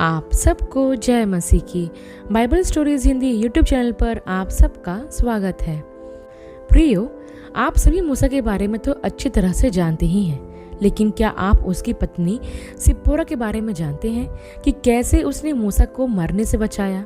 आप सबको जय मसीह की Bible stories Hindi YouTube channel पर आप सबका स्वागत है। प्रियो, आप सभी मूसा के बारे में तो अच्छी तरह से जानते ही हैं, लेकिन क्या आप उसकी पत्नी सिप्पोरा के बारे में जानते हैं कि कैसे उसने मूसा को मरने से बचाया?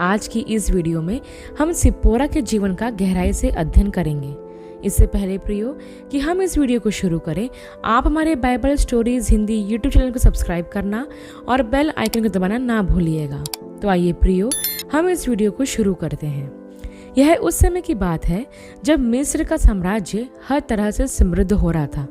आज की इस वीडियो में हम सिप्पोरा के जीवन का गहराई से अध्ययन करेंगे। इससे पहले प्रियो कि हम इस वीडियो को शुरू करें, आप हमारे Bible stories Hindi YouTube channel को सब्सक्राइब करना और बेल आइकन को दबाना ना भूलिएगा। तो आइए प्रियो, हम इस वीडियो को शुरू करते हैं। यह उस समय की बात है जब मिस्र का साम्राज्य हर तरह से समृद्ध हो रहा था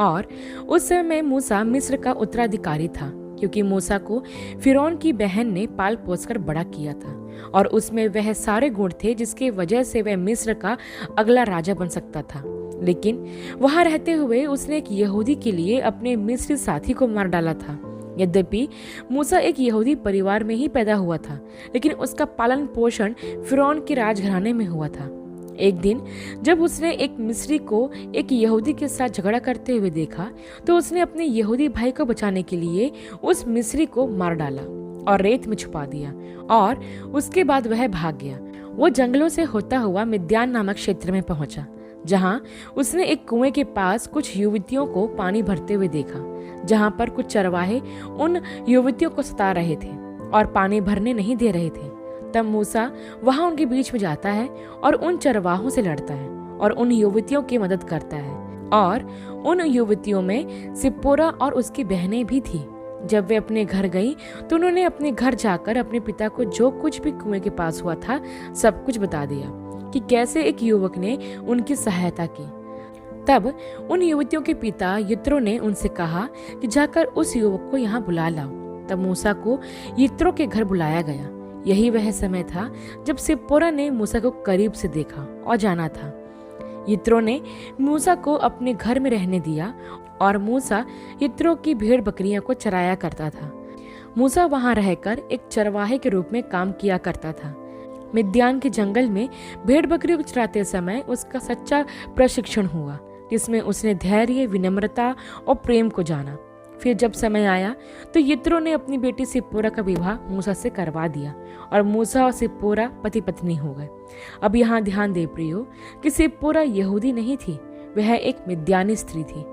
और उस समय मूसा मिस्र का उत्तराधिकारी था, क्योंकि मूसा को फिरौन की बहन ने पाल पोसकर बड़ा किया था और उसमें वह सारे गुण थे जिसकी वजह से वह मिस्र का अगला राजा बन सकता था। लेकिन वहां रहते हुए उसने एक यहूदी के लिए अपने मिस्री साथी को मार डाला था। यद्यपि मूसा एक यहूदी परिवार में ही पैदा हुआ था, लेकिन उसका पालन पोषण फिरौन के राजघराने में हुआ था। एक दिन जब उसने एक मिस्री को एक यहूदी के साथ झगड़ा करते हुए देखा, तो उसने अपने यहूदी भाई को बचाने के लिए उस मिस्री को मार डाला और रेत में छुपा दिया और उसके बाद वह भाग गया। वो जंगलों से होता हुआ मिद्यान नामक क्षेत्र में पहुंचा, जहां उसने एक कुएं के पास कुछ युवतियों को पानी भरते हुए देखा, जहां पर कुछ चरवाहे उन युवतियों को सता रहे थे और पानी भरने नहीं दे रहे थे। तब मूसा वहां उनके बीच में जाता है और उन चरवाहों से लड़ता है और उन युवतियों की मदद करता है। और उन युवतियों में सिप्पोरा और उसकी बहनें भी थी। जब वे अपने घर गई तो उन्होंने अपने घर जाकर अपने पिता को जो कुछ भी कुएं के पास हुआ था सब कुछ बता दिया कि कैसे एक युवक ने उनकी सहायता की। तब उन युवतियों के पिता यित्रो ने उनसे कहा कि जाकर उस युवक को यहाँ बुला लाओ। तब मूसा को यित्रो के घर बुलाया गया। यही वह समय था जब सिप्पोरा ने मूसा को करीब से देखा और जाना था। यित्रो ने मूसा को अपने घर में रहने दिया और मूसा यित्रो की भेड़ बकरियां को चराया करता था। मूसा वहां रहकर एक चरवाहे के रूप में काम किया करता था। मिद्यान के जंगल में भेड़ बकरियों को चराते समय उसका सच्चा प्रशिक्षण हुआ, जिसमें उसने धैर्य, विनम्रता और प्रेम को जाना। फिर जब समय आया तो यित्रो ने अपनी बेटी सिप्पोरा का विवाह मूसा से करवा दिया और मूसा और सिप्पोरा पति पत्नी हो गए। अब यहाँ ध्यान दे प्रियो कि सिप्पोरा यहूदी नहीं थी, वह एक मिद्यानी स्त्री थी।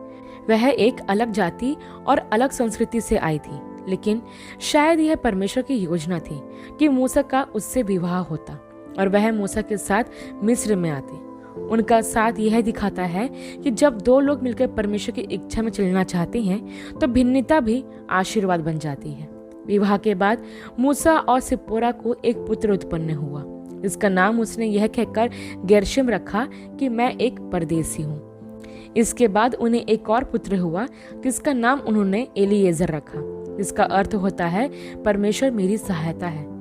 वह एक अलग जाति और अलग संस्कृति से आई थी, लेकिन शायद यह परमेश्वर की योजना थी कि मूसा का उससे विवाह होता और वह मूसा के साथ मिस्र में आते। उनका साथ यह दिखाता है कि जब दो लोग मिलकर परमेश्वर की इच्छा में चलना चाहते हैं तो भिन्नता भी आशीर्वाद बन जाती है। विवाह के बाद मूसा और सिप्पोरा को एक पुत्र उत्पन्न हुआ। इसका नाम उसने यह कहकर गेर्शम रखा कि मैं एक परदेसी हूँ। इसके बाद उन्हें एक और पुत्र हुआ, जिसका नाम उन्होंने एलीएजर रखा, जिसका अर्थ होता है परमेश्वर मेरी सहायता है।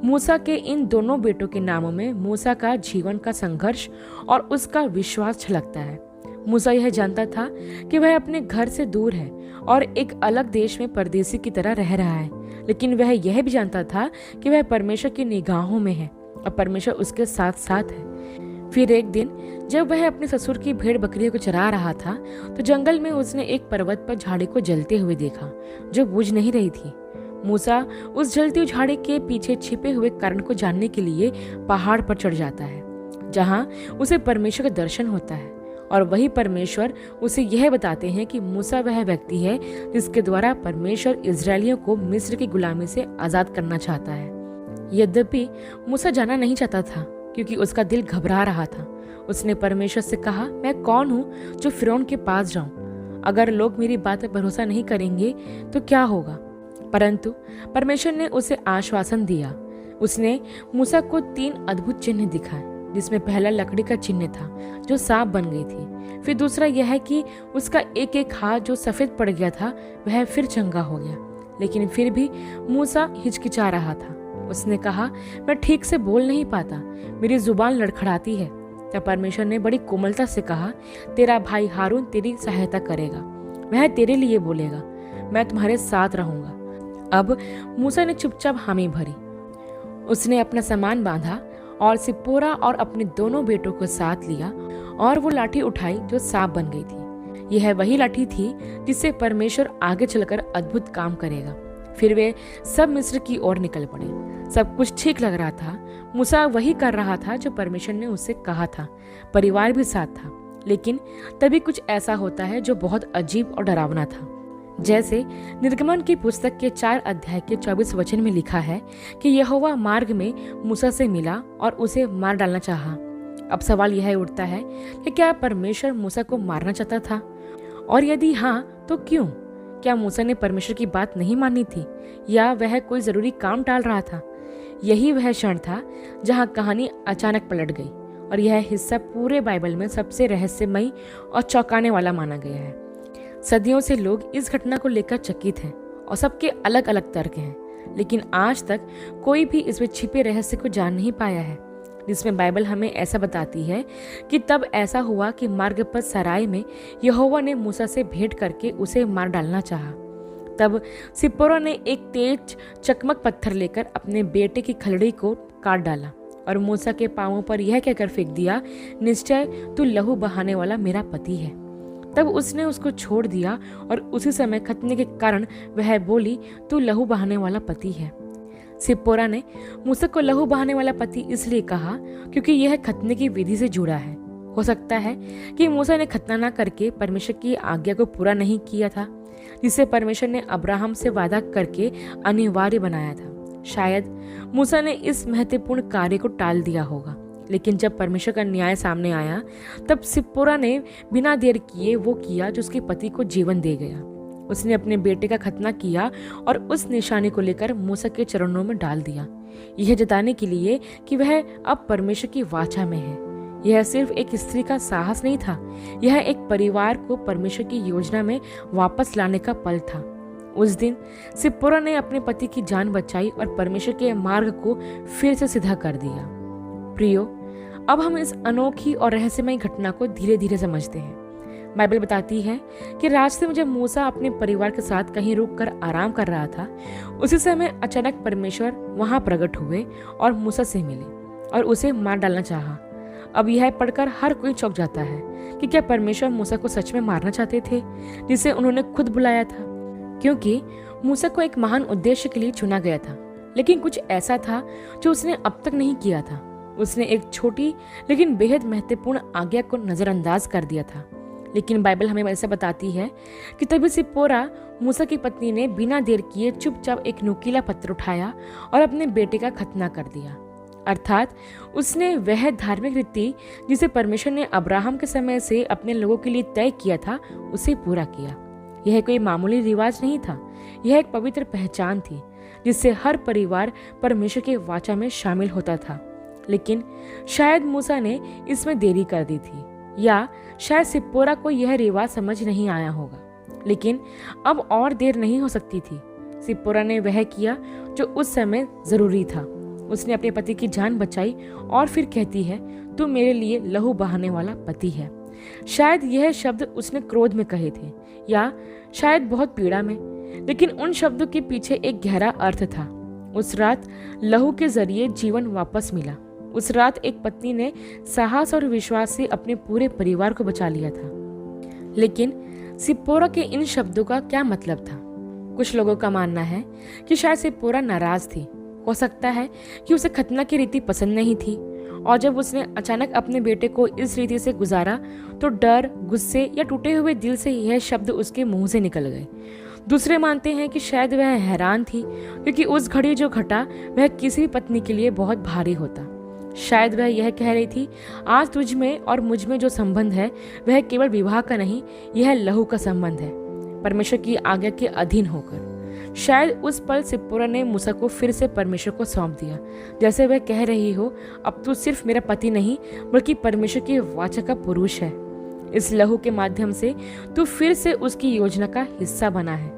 मूसा के इन दोनों बेटों के नामों में मूसा का जीवन का संघर्ष और उसका विश्वास झलकता है। मूसा यह जानता था कि वह अपने घर से दूर है और एक अलग देश में परदेसी की तरह रह रहा है, लेकिन वह यह भी जानता था कि वह परमेश्वर की निगाहों में है और परमेश्वर उसके साथ साथ है। फिर एक दिन जब वह अपने ससुर की भेड़ बकरियों को चरा रहा था तो जंगल में उसने एक पर्वत पर झाड़ी को जलते हुए देखा जो बुझ नहीं रही थी। मूसा उस जलती हुई झाड़ी के पीछे छिपे हुए कारण को जानने के लिए पहाड़ पर चढ़ जाता है, जहां उसे परमेश्वर का दर्शन होता है और वही परमेश्वर उसे यह बताते हैं कि मूसा वह व्यक्ति है जिसके द्वारा परमेश्वर इजरायलियों को मिस्र की गुलामी से आजाद करना चाहता है। यद्यपि मूसा जाना नहीं चाहता था, क्योंकि उसका दिल घबरा रहा था। उसने परमेश्वर से कहा, मैं कौन हूँ जो फिरौन के पास जाऊं? अगर लोग मेरी बात पर भरोसा नहीं करेंगे तो क्या होगा? परंतु परमेश्वर ने उसे आश्वासन दिया। उसने मूसा को 3 अद्भुत चिन्ह दिखाए, जिसमें पहला लकड़ी का चिन्ह था जो सांप बन गई थी। फिर दूसरा यह है कि उसका एक एक हाथ जो सफेद पड़ गया था वह फिर चंगा हो गया। लेकिन फिर भी मूसा हिचकिचा रहा था। उसने कहा, मैं ठीक से बोल नहीं पाता, मेरी जुबान लड़खड़ाती है। तब परमेश्वर ने बड़ी कोमलता से कहा, तेरा भाई हारून तेरी सहायता करेगा, वह तेरे लिए बोलेगा, मैं तुम्हारे साथ रहूंगा। अब मूसा ने चुपचाप हामी भरी। उसने अपना सामान बांधा और सिप्पोरा और अपने दोनों बेटों को साथ लिया और वो लाठी उठाई जो सांप बन गई थी। यह वही लाठी थी जिससे परमेश्वर आगे चलकर अद्भुत काम करेगा। फिर वे सब मिस्र की ओर निकल पड़े। सब कुछ ठीक लग रहा था। मूसा वही कर रहा था जो परमेश्वर ने उससे कहा था। परिवार भी साथ था। लेकिन तभी कुछ ऐसा होता है जो बहुत अजीब और डरावना था। जैसे निर्गमन की पुस्तक के 4 अध्याय के 24 वचन में लिखा है कि यहोवा मार्ग में मूसा से मिला और उसे मार डालना चाहा। अब सवाल यह उठता है कि क्या परमेश्वर मूसा को मारना चाहता था, और यदि हाँ तो क्यों? क्या मूसा ने परमेश्वर की बात नहीं मानी थी, या वह कोई जरूरी काम टाल रहा था? यही वह क्षण था जहां कहानी अचानक पलट गई, और यह हिस्सा पूरे बाइबल में सबसे रहस्यमयी और चौंकाने वाला माना गया है। सदियों से लोग इस घटना को लेकर चकित हैं और सबके अलग अलग तर्क हैं, लेकिन आज तक कोई भी इसमें छिपे रहस्य को जान नहीं पाया है, जिसमें बाइबल हमें ऐसा बताती है कि तब ऐसा हुआ कि मार्ग पर सराय में यहोवा ने मूसा से भेंट करके उसे मार डालना चाहा। तब सिप्पोरा ने एक तेज चकमक पत्थर लेकर अपने बेटे की खलड़ी को काट डाला और मूसा के पांवों पर यह कहकर फेंक दिया, निश्चय तू लहू बहाने वाला मेरा पति है। तब उसने उसको छोड़ दिया और उसी समय खतने के कारण वह बोली, तू लहू बहाने वाला पति है। सिप्पोरा ने मूसा को लहू बहाने वाला पति इसलिए कहा क्योंकि यह खतने की विधि से जुड़ा है। हो सकता है कि मूसा ने खतना न करके परमेश्वर की आज्ञा को पूरा नहीं किया था, जिसे परमेश्वर ने अब्राहम से वादा करके अनिवार्य बनाया था। शायद मूसा ने इस महत्वपूर्ण कार्य को टाल दिया होगा, लेकिन जब परमेश्वर का न्याय सामने आया तब सिप्पोरा ने बिना देर किए वो किया जो उसके पति को जीवन दे गया। उसने अपने बेटे का खतना किया और उस निशानी को लेकर मूसा के चरणों में डाल दिया, यह जताने के लिए कि वह अब परमेश्वर की वाचा में है। यह सिर्फ एक स्त्री का साहस नहीं था, यह एक परिवार को परमेश्वर की योजना में वापस लाने का पल था। उस दिन सिप्पोरा ने अपने पति की जान बचाई और परमेश्वर के मार्ग को फिर से सीधा कर दिया। प्रियो, अब हम इस अनोखी और रहस्यमय घटना को धीरे धीरे समझते हैं। बाइबल बताती है कि रास्ते में जब मूसा अपने परिवार के साथ कहीं रुककर आराम कर रहा था, उसी समय अचानक परमेश्वर वहां प्रकट हुए और मूसा से मिले और उसे मार डालना चाहा। अब यह पढ़कर हर कोई चौंक जाता है कि क्या परमेश्वर मूसा को सच में मारना चाहते थे, जिसे उन्होंने खुद बुलाया था? क्योंकि मूसा को एक महान उद्देश्य के लिए चुना गया था, लेकिन कुछ ऐसा था जो उसने अब तक नहीं किया था। उसने एक छोटी लेकिन बेहद महत्वपूर्ण आज्ञा को नजरअंदाज कर दिया था। लेकिन बाइबल हमें ऐसा बताती है कि तभी सिप्पोरा मूसा की पत्नी ने बिना देर किए चुपचाप एक नुकीला पत्थर उठाया और अपने बेटे का खतना कर दिया। अर्थात उसने वह धार्मिक रीति जिसे परमेश्वर ने अब्राहम के समय से अपने लोगों के लिए तय किया था, उसे पूरा किया। यह कोई मामूली रिवाज नहीं था, यह एक पवित्र पहचान थी जिससे हर परिवार परमेश्वर के वाचा में शामिल होता था। लेकिन शायद मूसा ने इसमें देरी कर दी थी, या शायद सिप्पोरा को यह रिवाज समझ नहीं आया होगा। लेकिन अब और देर नहीं हो सकती थी। सिप्पोरा ने वह किया जो उस समय जरूरी था। उसने अपने पति की जान बचाई और फिर कहती है, तू मेरे लिए लहू बहाने वाला पति है। शायद यह शब्द उसने क्रोध में कहे थे, या शायद बहुत पीड़ा में, लेकिन उन शब्दों के पीछे एक गहरा अर्थ था। उस रात लहू के जरिए जीवन वापस मिला। उस रात एक पत्नी ने साहस और विश्वास से अपने पूरे परिवार को बचा लिया था। लेकिन सिप्पोरा के इन शब्दों का क्या मतलब था? कुछ लोगों का मानना है कि शायद सिप्पोरा नाराज थी। हो सकता है कि उसे खतना की रीति पसंद नहीं थी, और जब उसने अचानक अपने बेटे को इस रीति से गुजारा तो डर, गुस्से या टूटे हुए दिल से यह शब्द उसके मुंह से निकल गए। दूसरे मानते हैं कि शायद वह हैरान थी, क्योंकि उस घड़ी जो घटा वह किसी भी पत्नी के लिए बहुत भारी होता। शायद वह यह कह रही थी, आज तुझ में और मुझ में जो संबंध है वह केवल विवाह का नहीं, यह लहू का संबंध है, परमेश्वर की आज्ञा के अधीन होकर। शायद उस पल सिप्पोरा ने मूसा को फिर से परमेश्वर को सौंप दिया, जैसे वह कह रही हो, अब तू सिर्फ मेरा पति नहीं बल्कि परमेश्वर की वाचा का पुरुष है। इस लहू के माध्यम से तू फिर से उसकी योजना का हिस्सा बना है।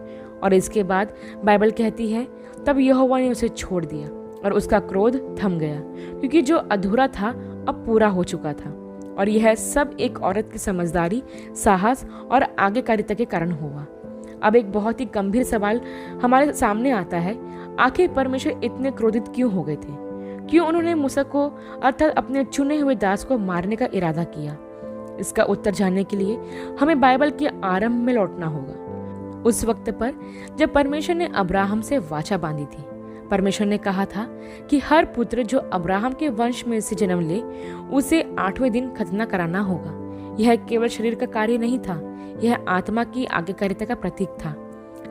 और इसके बाद बाइबल कहती है, तब यहोवा ने उसे छोड़ दिया और उसका क्रोध थम गया, क्योंकि जो अधूरा था अब पूरा हो चुका था। और यह सब एक औरत की समझदारी, साहस और आज्ञाकारिता के कारण हुआ। अब एक बहुत ही गंभीर सवाल हमारे सामने आता है, आखिर परमेश्वर इतने क्रोधित क्यों हो गए थे? क्यों उन्होंने मूसा को अर्थात अपने चुने हुए दास को मारने का इरादा किया? इसका उत्तर जानने के लिए हमें बाइबल के आरंभ में लौटना होगा। उस वक्त पर जब परमेश्वर ने अब्राहम से वाचा बांधी थी, परमेश्वर ने कहा था कि हर पुत्र जो अब्राहम के वंश में से जन्म ले उसे 8वें दिन खतना कराना होगा। यह केवल शरीर का कार्य नहीं था, यह आत्मा की आज्ञाकारिता का प्रतीक था।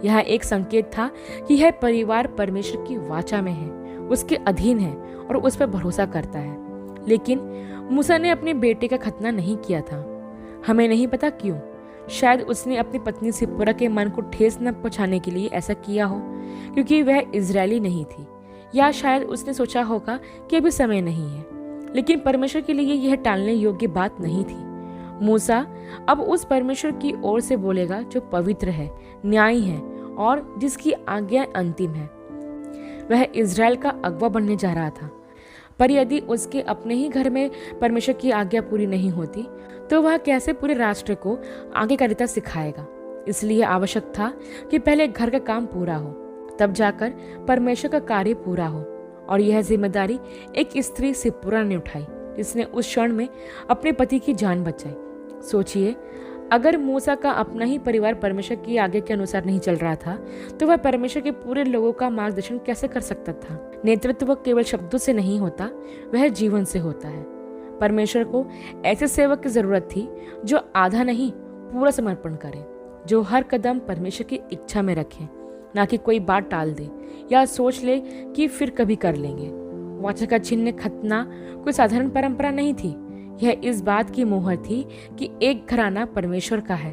यह एक संकेत था कि यह परिवार परमेश्वर की वाचा में है, उसके अधीन है और उस पर भरोसा करता है। लेकिन मूसा ने अपने बेटे का खतना नहीं किया था। हमें नहीं पता क्यों। शायद उसने अपनी पत्नी सिप्पोरा के मन को ठेस न पहुंचाने के लिए ऐसा किया हो, क्योंकि वह इजरायली नहीं थी, या शायद उसने सोचा होगा कि अभी समय नहीं है। लेकिन परमेश्वर के लिए यह टालने योग्य बात नहीं थी। मूसा अब उस परमेश्वर की ओर से बोलेगा जो पवित्र है, न्यायी है और जिसकी आज्ञा अंतिम है। वह इजराइल का अगवा बनने जा रहा था, पर यदि उसके अपने ही घर में परमेश्वर की आज्ञा पूरी नहीं होती तो वह कैसे पूरे राष्ट्र को आज्ञाकारिता सिखाएगा। इसलिए आवश्यक था कि पहले घर का काम पूरा हो, तब जाकर परमेश्वर का कार्य पूरा हो। और यह जिम्मेदारी एक स्त्री सिप्पोरा ने उठाई, जिसने उस क्षण में अपने पति की जान बचाई। सोचिए, अगर मूसा का अपना ही परिवार परमेश्वर की आज्ञा के अनुसार नहीं चल रहा था तो वह परमेश्वर के पूरे लोगों का मार्गदर्शन कैसे कर सकता था। नेतृत्व केवल शब्दों से नहीं होता, वह जीवन से होता है। परमेश्वर को ऐसे सेवक की जरूरत थी जो आधा नहीं पूरा समर्पण करे, जो हर कदम परमेश्वर की इच्छा में रखे, ना कि कोई बात टाल दे या सोच ले कि फिर कभी कर लेंगे। वाचा का चिन्ह खतना कोई साधारण परंपरा नहीं थी, यह इस बात की मोहर थी कि एक घराना परमेश्वर का है।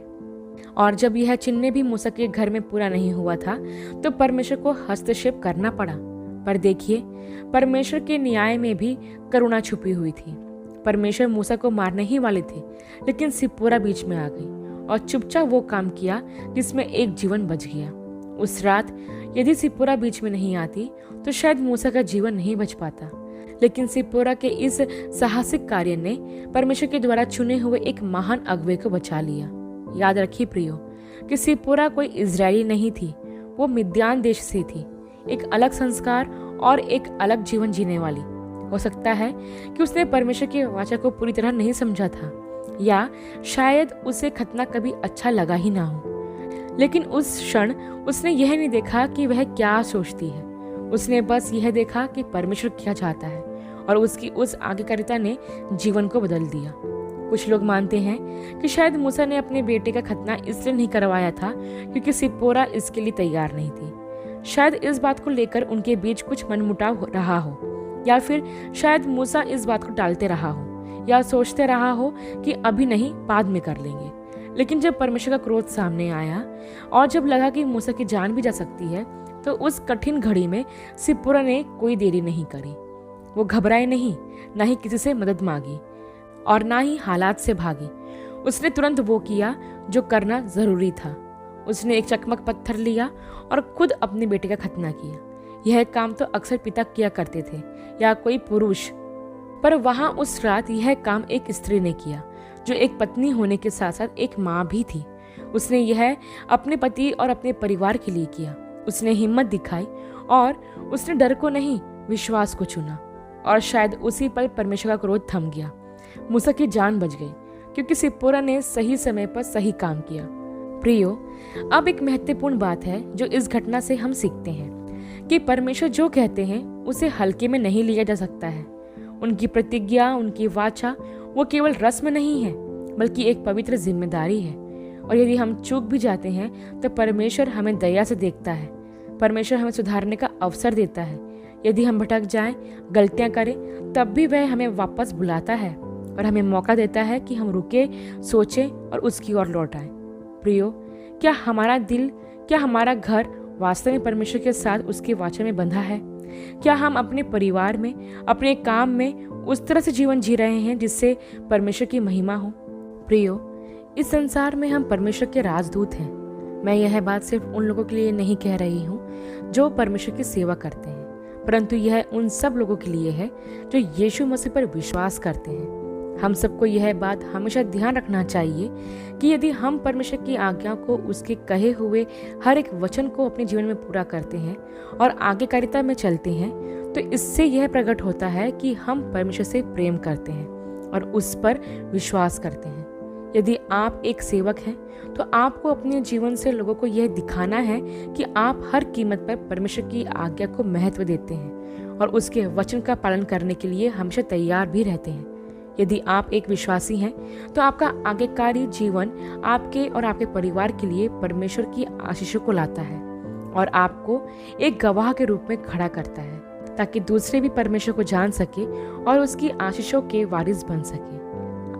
और जब यह चिन्ह भी मूसा के घर में पूरा नहीं हुआ था तो परमेश्वर को हस्तक्षेप करना पड़ा। पर देखिए, परमेश्वर के न्याय में भी करुणा छुपी हुई थी। परमेश्वर मूसा को मारने ही वाले थे, लेकिन सिप्पोरा बीच में आ गई और चुपचाप वो काम किया जिसमें एक जीवन बच गया। उस रात यदि सिप्पोरा बीच में नहीं आती तो शायद मूसा का जीवन नहीं बच पाता। लेकिन सिप्पोरा के इस साहसिक कार्य ने परमेश्वर के द्वारा चुने हुए एक महान अगुवे को बचा लिया। याद रखिए प्रियो कि सिप्पोरा कोई इजरायली नहीं थी, वो मिद्यान देश से थी, एक अलग संस्कार और एक अलग जीवन जीने वाली। हो सकता है कि उसने परमेश्वर की वाचा को पूरी तरह नहीं समझा था, या शायद उसे खतना कभी अच्छा लगा ही ना हो। लेकिन उस क्षण उसने यह नहीं देखा कि वह क्या सोचती है, उसने बस यह देखा कि परमेश्वर क्या चाहता है, और उसकी उस आज्ञाकारिता ने जीवन को बदल दिया। कुछ लोग मानते हैं कि शायद मूसा ने अपने बेटे का खतना इसलिए नहीं करवाया था क्योंकि सिप्पोरा इसके लिए तैयार नहीं थी। शायद इस बात को लेकर उनके बीच कुछ मनमुटाव रहा हो, या फिर शायद मूसा इस बात को टालते रहा हो या सोचते रहा हो कि अभी नहीं, बाद में कर लेंगे। लेकिन जब परमेश्वर का क्रोध सामने आया और जब लगा कि मूसा की जान भी जा सकती है तो उस कठिन घड़ी में सिप्पोरा ने कोई देरी नहीं करी। वो घबराई नहीं, ना ही किसी से मदद मांगी और ना ही हालात से भागी। उसने तुरंत वो किया जो करना जरूरी था। उसने एक चकमक पत्थर लिया और खुद अपने बेटे का खतना किया। यह काम तो अक्सर पिता किया करते थे या कोई पुरुष, पर वहां उस रात यह काम एक स्त्री ने किया जो एक पत्नी होने के साथ साथ एक माँ भी थी। उसने यह अपने पति और अपने परिवार के लिए किया। उसने हिम्मत दिखाई और उसने डर को नहीं, विश्वास को चुना, और शायद उसी पल परमेश्वर का क्रोध थम गया। मूसा की जान बच गई क्योंकि सिप्पोरा ने सही समय पर सही काम किया। प्रियो, अब एक महत्वपूर्ण बात है जो इस घटना से हम सीखते हैं कि परमेश्वर जो कहते हैं उसे हल्के में नहीं लिया जा सकता है। उनकी प्रतिज्ञा, उनकी वाचा वो केवल रस्म नहीं है बल्कि एक पवित्र जिम्मेदारी है। और यदि हम चूक भी जाते हैं तो परमेश्वर हमें दया से देखता है। परमेश्वर हमें सुधारने का अवसर देता है। यदि हम भटक जाएं, गलतियां करें, तब भी वह हमें वापस बुलाता है और हमें मौका देता है कि हम रुके, सोचें और उसकी ओर लौट आएं। प्रियो, क्या हमारा दिल, क्या हमारा घर वास्तव में परमेश्वर के साथ उसकी वाचा में बंधा है? क्या हम अपने परिवार में, अपने काम में उस तरह से जीवन जी रहे हैं जिससे परमेश्वर की महिमा हो? प्रियो, इस संसार में हम परमेश्वर के राजदूत हैं। मैं यह बात सिर्फ उन लोगों के लिए नहीं कह रही हूँ जो परमेश्वर की सेवा करते हैं, परंतु यह उन सब लोगों के लिए है जो यीशु मसीह पर विश्वास करते हैं। हम सबको यह बात हमेशा ध्यान रखना चाहिए कि यदि हम परमेश्वर की आज्ञा को, उसके कहे हुए हर एक वचन को अपने जीवन में पूरा करते हैं और आज्ञाकारिता में चलते हैं, तो इससे यह प्रकट होता है कि हम परमेश्वर से प्रेम करते हैं और उस पर विश्वास करते हैं। यदि आप एक सेवक हैं तो आपको अपने जीवन से लोगों को यह दिखाना है कि आप हर कीमत पर परमेश्वर की आज्ञा को महत्व देते हैं और उसके वचन का पालन करने के लिए हमेशा तैयार भी रहते हैं। यदि आप एक विश्वासी हैं तो आपका आज्ञाकारी जीवन आपके और आपके परिवार के लिए परमेश्वर की आशीषों को लाता है और आपको एक गवाह के रूप में खड़ा करता है, ताकि दूसरे भी परमेश्वर को जान सके और उसकी आशीषों के वारिस बन सके।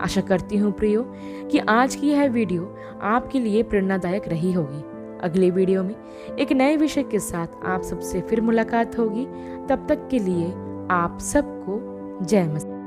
आशा करती हूँ प्रियो कि आज की यह वीडियो आपके लिए प्रेरणादायक रही होगी। अगले वीडियो में एक नए विषय के साथ आप सबसे फिर मुलाकात होगी। तब तक के लिए आप सबको जय मसीह।